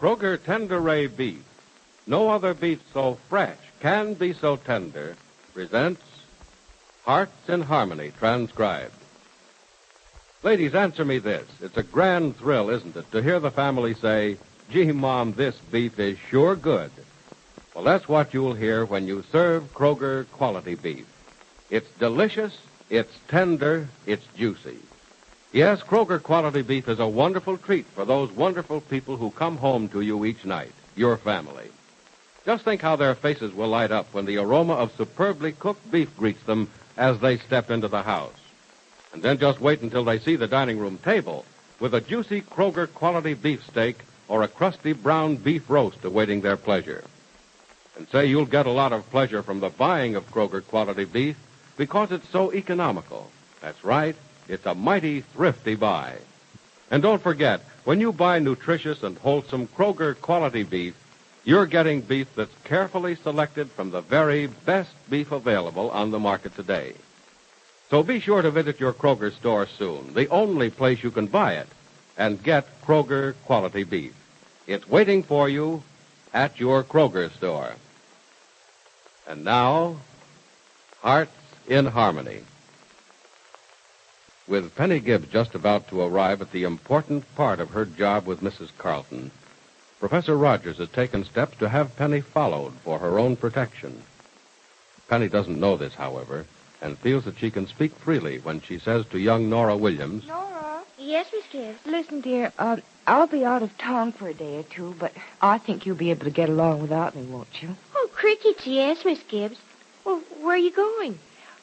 Kroger Tender Ray Beef, no other beef so fresh can be so tender, presents Hearts in Harmony, transcribed. Ladies, answer me this. It's a grand thrill, isn't it, to hear the family say, "Gee, Mom, this beef is sure good." Well, that's what you'll hear when you serve Kroger quality beef. It's delicious, it's tender, it's juicy. Yes, Kroger quality beef is a wonderful treat for those wonderful people who come home to you each night, your family. Just think how their faces will light up when the aroma of superbly cooked beef greets them as they step into the house. And then just wait until they see the dining room table with a juicy Kroger quality beef steak or a crusty brown beef roast awaiting their pleasure. And say you'll get a lot of pleasure from the buying of Kroger quality beef because it's so economical. That's right. It's a mighty thrifty buy. And don't forget, when you buy nutritious and wholesome Kroger quality beef, you're getting beef that's carefully selected from the very best beef available on the market today. So be sure to visit your Kroger store soon, the only place you can buy it, and get Kroger quality beef. It's waiting for you at your Kroger store. And now, Hearts in Harmony. With Penny Gibbs just about to arrive at the important part of her job with Mrs. Carlton, Professor Rogers has taken steps to have Penny followed for her own protection. Penny doesn't know this, however, and feels that she can speak freely when she says to young Nora Williams, Nora? Yes, Miss Gibbs. Listen, dear, I'll be out of town for a day or two, but I think you'll be able to get along without me, won't you? Oh, crickets, yes, Miss Gibbs. Well, where are you going?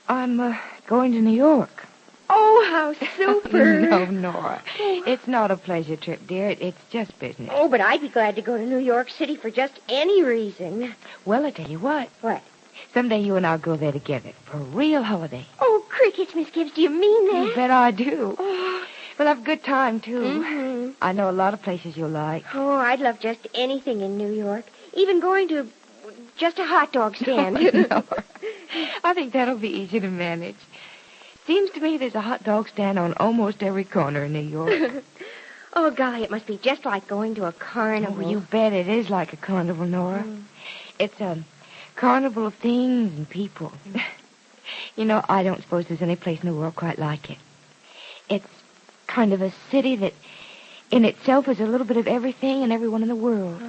I'm going to New York. Oh, how super. No, Nora. It's not a pleasure trip, dear. It's just business. Oh, but I'd be glad to go to New York City for just any reason. Well, I tell you what. What? Someday you and I'll go there together for a real holiday. Oh, crickets, Miss Gibbs, do you mean that? You bet I do. Oh. We'll have a good time, too. Mm-hmm. I know a lot of places you'll like. Oh, I'd love just anything in New York. Even going to just a hot dog stand. No. I think that'll be easy to manage. Seems to me there's a hot dog stand on almost every corner in New York. Oh, golly, it must be just like going to a carnival. Oh, you bet it is like a carnival, Nora. It's a carnival of things and people. You know, I don't suppose there's any place in the world quite like it. It's kind of a city that in itself is a little bit of everything and everyone in the world.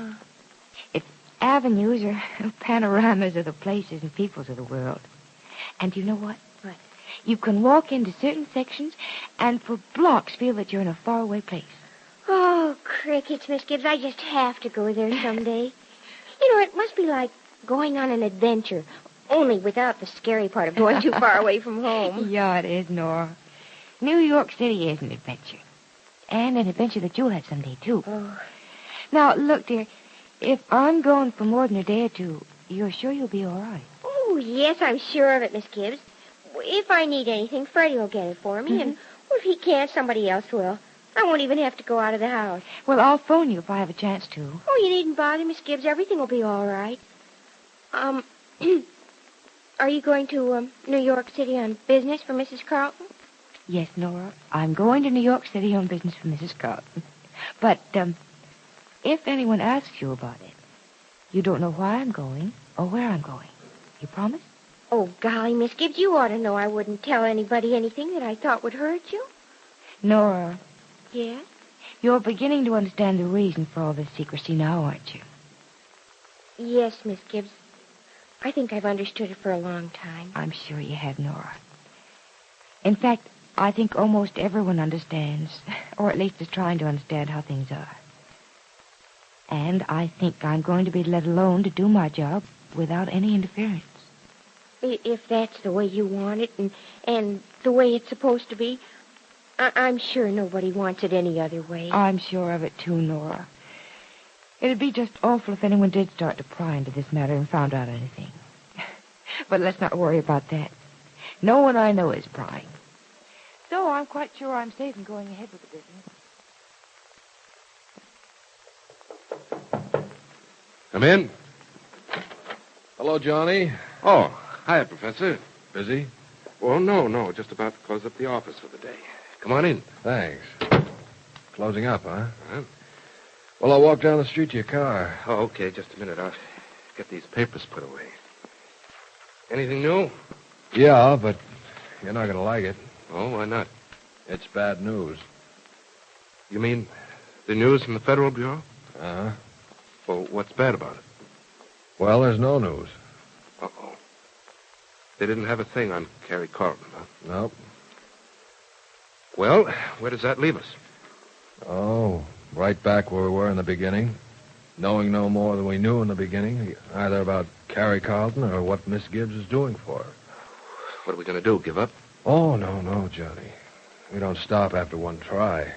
Its avenues are panoramas of the places and peoples of the world. And you know what? What? You can walk into certain sections and for blocks feel that you're in a faraway place. Oh, crickets, Miss Gibbs, I just have to go there someday. You know, it must be like going on an adventure, only without the scary part of going too far away from home. Yeah, it is, Nora. New York City is an adventure. And an adventure that you'll have someday, too. Oh. Now, look, dear, if I'm going for more than a day or two, you're sure you'll be all right? Oh, yes, I'm sure of it, Miss Gibbs. If I need anything, Freddie will get it for me, and if he can't, somebody else will. I won't even have to go out of the house. Well, I'll phone you if I have a chance to. Oh, you needn't bother, Miss Gibbs. Everything will be all right. Are you going to New York City on business for Mrs. Carlton? Yes, Nora. I'm going to New York City on business for Mrs. Carlton. But, if anyone asks you about it, you don't know why I'm going or where I'm going. You promise? Oh, golly, Miss Gibbs, you ought to know I wouldn't tell anybody anything that I thought would hurt you. Nora. Yes? You're beginning to understand the reason for all this secrecy now, aren't you? Yes, Miss Gibbs. I think I've understood it for a long time. I'm sure you have, Nora. In fact, I think almost everyone understands, or at least is trying to understand how things are. And I think I'm going to be let alone to do my job without any interference. If that's the way you want it and the way it's supposed to be, I'm sure nobody wants it any other way. I'm sure of it, too, Nora. It'd be just awful if anyone did start to pry into this matter and found out anything. But let's not worry about that. No one I know is prying. So I'm quite sure I'm safe in going ahead with the business. Come in. Hello, Johnny. Oh, hiya, Professor. Busy? Oh, no. Just about to close up the office for the day. Come on in. Thanks. Closing up, huh? Well, I'll walk down the street to your car. Oh, okay. Just a minute. I'll get these papers put away. Anything new? Yeah, but you're not going to like it. Oh, why not? It's bad news. You mean the news from the Federal Bureau? Uh-huh. Well, what's bad about it? Well, there's no news. Uh-oh. They didn't have a thing on Carrie Carlton, huh? Nope. Well, where does that leave us? Oh, right back where we were in the beginning. Knowing no more than we knew in the beginning, either about Carrie Carlton or what Miss Gibbs is doing for her. What are we going to do, give up? Oh, no, Johnny. We don't stop after one try.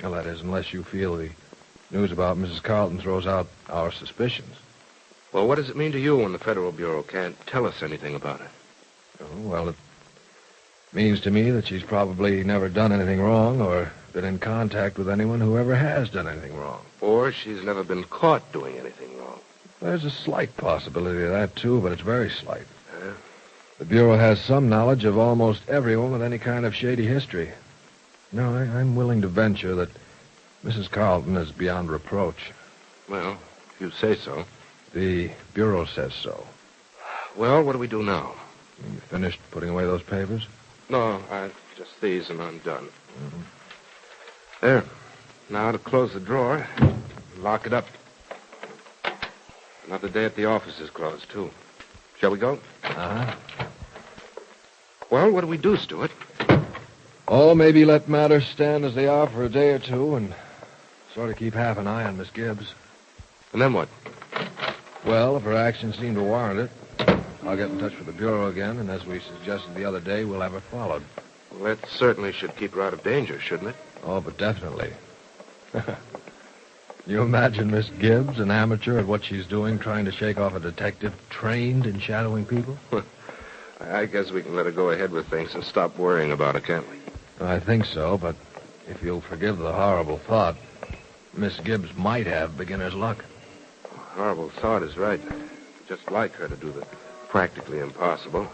Well, that is, unless you feel the news about Mrs. Carlton throws out our suspicions. Well, what does it mean to you when the Federal Bureau can't tell us anything about it? Oh, well, it means to me that she's probably never done anything wrong or been in contact with anyone who ever has done anything wrong. Or she's never been caught doing anything wrong. There's a slight possibility of that, too, but it's very slight. The Bureau has some knowledge of almost everyone with any kind of shady history. No, I'm willing to venture that Mrs. Carlton is beyond reproach. Well, if you say so. The Bureau says so. Well, what do we do now? You finished putting away those papers? No, just these and I'm done. Mm-hmm. There. Now to close the drawer. Lock it up. Another day at the office is closed, too. Shall we go? Uh-huh. Well, what do we do, Stuart? Oh, maybe let matters stand as they are for a day or two and sort of keep half an eye on Miss Gibbs. And then what? Well, if her actions seem to warrant it, I'll get in touch with the Bureau again, and as we suggested the other day, we'll have her followed. Well, that certainly should keep her out of danger, shouldn't it? Oh, but definitely. You imagine Miss Gibbs, an amateur at what she's doing, trying to shake off a detective trained in shadowing people? I guess we can let her go ahead with things and stop worrying about her, can't we? I think so, but if you'll forgive the horrible thought, Miss Gibbs might have beginner's luck. Horrible thought is right. Just like her to do the practically impossible.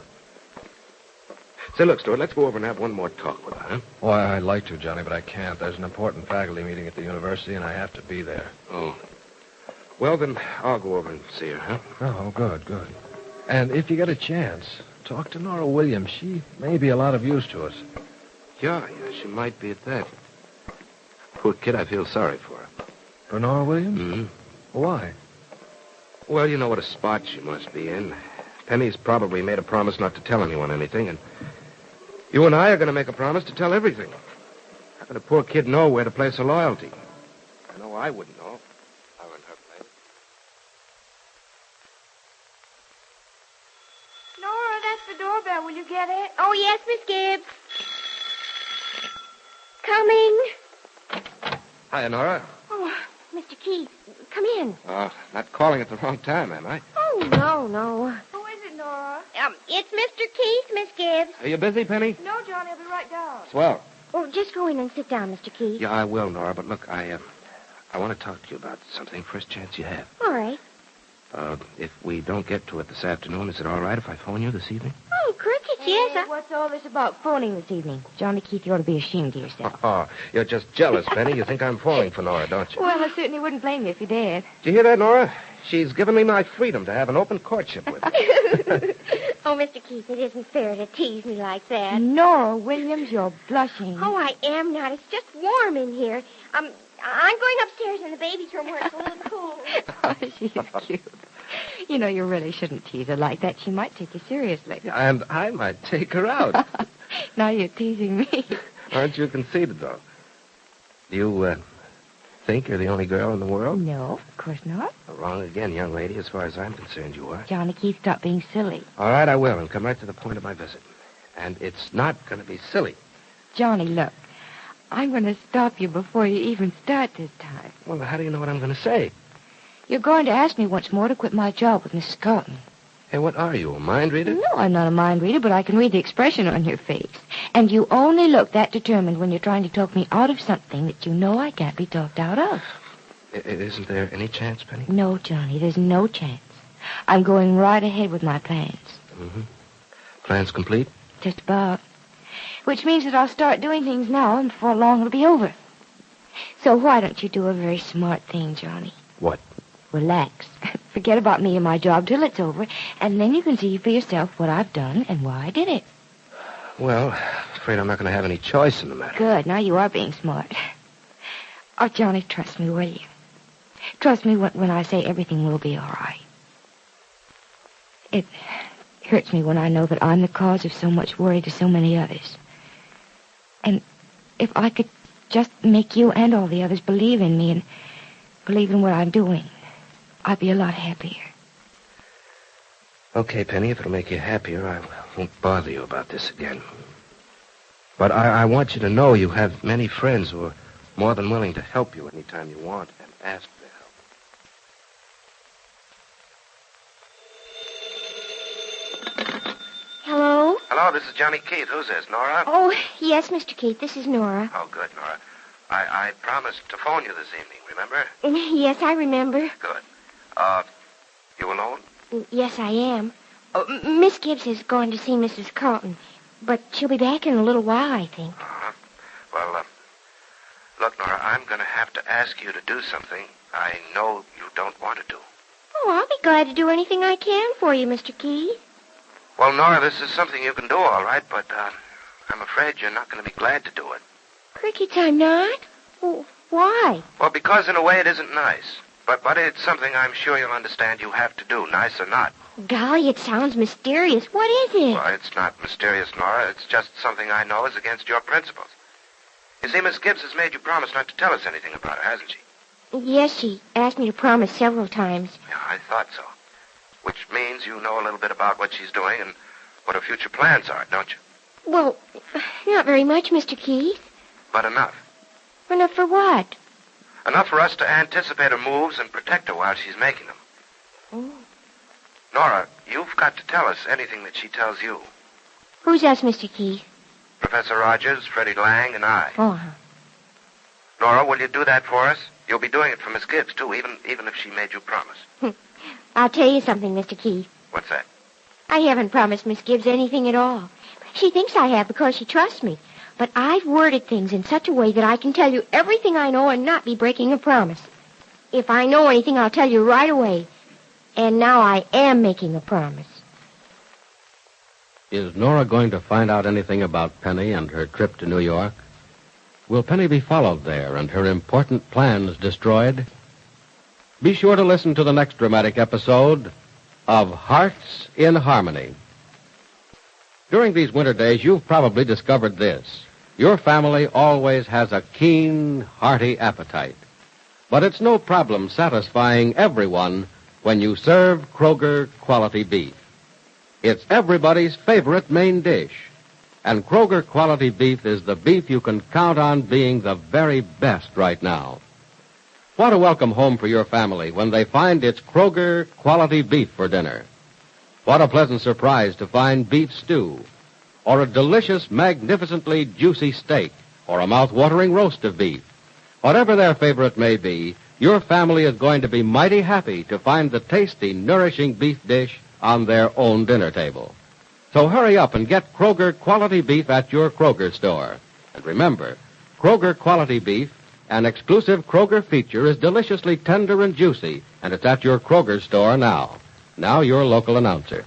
Say, look, Stuart, let's go over and have one more talk with her, huh? Oh, I'd like to, Johnny, but I can't. There's an important faculty meeting at the university, and I have to be there. Oh. Well, then I'll go over and see her, huh? Oh, good. And if you get a chance, talk to Nora Williams. She may be a lot of use to us. Yeah, she might be at that. Poor kid, I feel sorry for her. For Nora Williams? Mm-hmm. Why? Well, you know what a spot she must be in. Penny's probably made a promise not to tell anyone anything, and you and I are going to make a promise to tell everything. How could a poor kid know where to place her loyalty? I know I wouldn't know. If I were in her place. Nora, that's the doorbell. Will you get it? Oh, yes, Miss Gibbs. Coming. Hiya, Nora. Oh, Mr. Keith, come in. Not calling at the wrong time, am I? Oh, no. Who is it, Nora? It's Mr. Keith, Miss Gibbs. Are you busy, Penny? No, Johnny, I'll be right down. Swell. Oh, just go in and sit down, Mr. Keith. Yeah, I will, Nora, but look, I want to talk to you about something first chance you have. All right. If we don't get to it this afternoon, is it all right if I phone you this evening? Oh, crickets, Hey, yes. what's all this about phoning this evening? Johnny Keith, you ought to be ashamed of yourself. Oh, you're just jealous, Penny. You think I'm falling for Nora, don't you? Well, I certainly wouldn't blame you if you did. Did you hear that, Nora? She's given me my freedom to have an open courtship with her. Oh, Mr. Keith, it isn't fair to tease me like that. Nora Williams, you're blushing. Oh, I am not. It's just warm in here. I'm going upstairs in the baby's room where it's a little cool. Oh, she's cute. You know, you really shouldn't tease her like that. She might take you seriously. And I might take her out. Now you're teasing me. Aren't you conceited, though? Do you think you're the only girl in the world? No, of course not. Wrong again, young lady. As far as I'm concerned, you are. Johnny Keith, stop being silly. All right, I will, and come right to the point of my visit. And it's not going to be silly. Johnny, look. I'm going to stop you before you even start this time. Well, how do you know what I'm going to say? You're going to ask me once more to quit my job with Mrs. Carlton. Hey, what are you, a mind reader? No, I'm not a mind reader, but I can read the expression on your face. And you only look that determined when you're trying to talk me out of something that you know I can't be talked out of. Isn't there any chance, Penny? No, Johnny, there's no chance. I'm going right ahead with my plans. Mm-hmm. Plans complete? Just about. Which means that I'll start doing things now, and before long it'll be over. So why don't you do a very smart thing, Johnny? What? Relax. Forget about me and my job till it's over, and then you can see for yourself what I've done and why I did it. Well, I'm afraid I'm not going to have any choice in the matter. Good. Now you are being smart. Oh, Johnny, trust me, will you? Trust me when I say everything will be all right. It hurts me when I know that I'm the cause of so much worry to so many others. And if I could just make you and all the others believe in me and believe in what I'm doing, I'd be a lot happier. Okay, Penny, if it'll make you happier, I won't bother you about this again. But I want you to know you have many friends who are more than willing to help you anytime you want and ask for help. Hello? Hello, this is Johnny Keith. Who's this, Nora? Oh, yes, Mr. Keith. This is Nora. Oh, good, Nora. I promised to phone you this evening, remember? Yes, I remember. Good. You alone? Yes, I am. Miss Gibbs is going to see Mrs. Carlton, but she'll be back in a little while, I think. Well, look, Nora, I'm going to have to ask you to do something I know you don't want to do. Oh, I'll be glad to do anything I can for you, Mr. Keith. Well, Nora, this is something you can do, all right, but I'm afraid you're not going to be glad to do it. Crickets, I'm not? Oh, why? Well, because in a way it isn't nice. But it's something I'm sure you'll understand you have to do, nice or not. Golly, it sounds mysterious. What is it? Well, it's not mysterious, Nora. It's just something I know is against your principles. You see, Miss Gibbs has made you promise not to tell us anything about her, hasn't she? Yes, she asked me to promise several times. Yeah, I thought so. Which means you know a little bit about what she's doing and what her future plans are, don't you? Well, not very much, Mr. Keith. But enough. Enough for what? Enough for us to anticipate her moves and protect her while she's making them. Oh. Nora, you've got to tell us anything that she tells you. Who's us, Mr. Keith? Professor Rogers, Freddie Lang, and I. Oh. Nora, will you do that for us? You'll be doing it for Miss Gibbs, too, even if she made you promise. I'll tell you something, Mr. Keith. What's that? I haven't promised Miss Gibbs anything at all. She thinks I have because she trusts me. But I've worded things in such a way that I can tell you everything I know and not be breaking a promise. If I know anything, I'll tell you right away. And now I am making a promise. Is Nora going to find out anything about Penny and her trip to New York? Will Penny be followed there and her important plans destroyed? Be sure to listen to the next dramatic episode of Hearts in Harmony. During these winter days, you've probably discovered this. Your family always has a keen, hearty appetite. But it's no problem satisfying everyone when you serve Kroger quality beef. It's everybody's favorite main dish. And Kroger quality beef is the beef you can count on being the very best right now. What a welcome home for your family when they find it's Kroger quality beef for dinner. What a pleasant surprise to find beef stew, or a delicious, magnificently juicy steak, or a mouth-watering roast of beef. Whatever their favorite may be, your family is going to be mighty happy to find the tasty, nourishing beef dish on their own dinner table. So hurry up and get Kroger quality beef at your Kroger store. And remember, Kroger quality beef, an exclusive Kroger feature, is deliciously tender and juicy, and it's at your Kroger store now. Now your local announcer.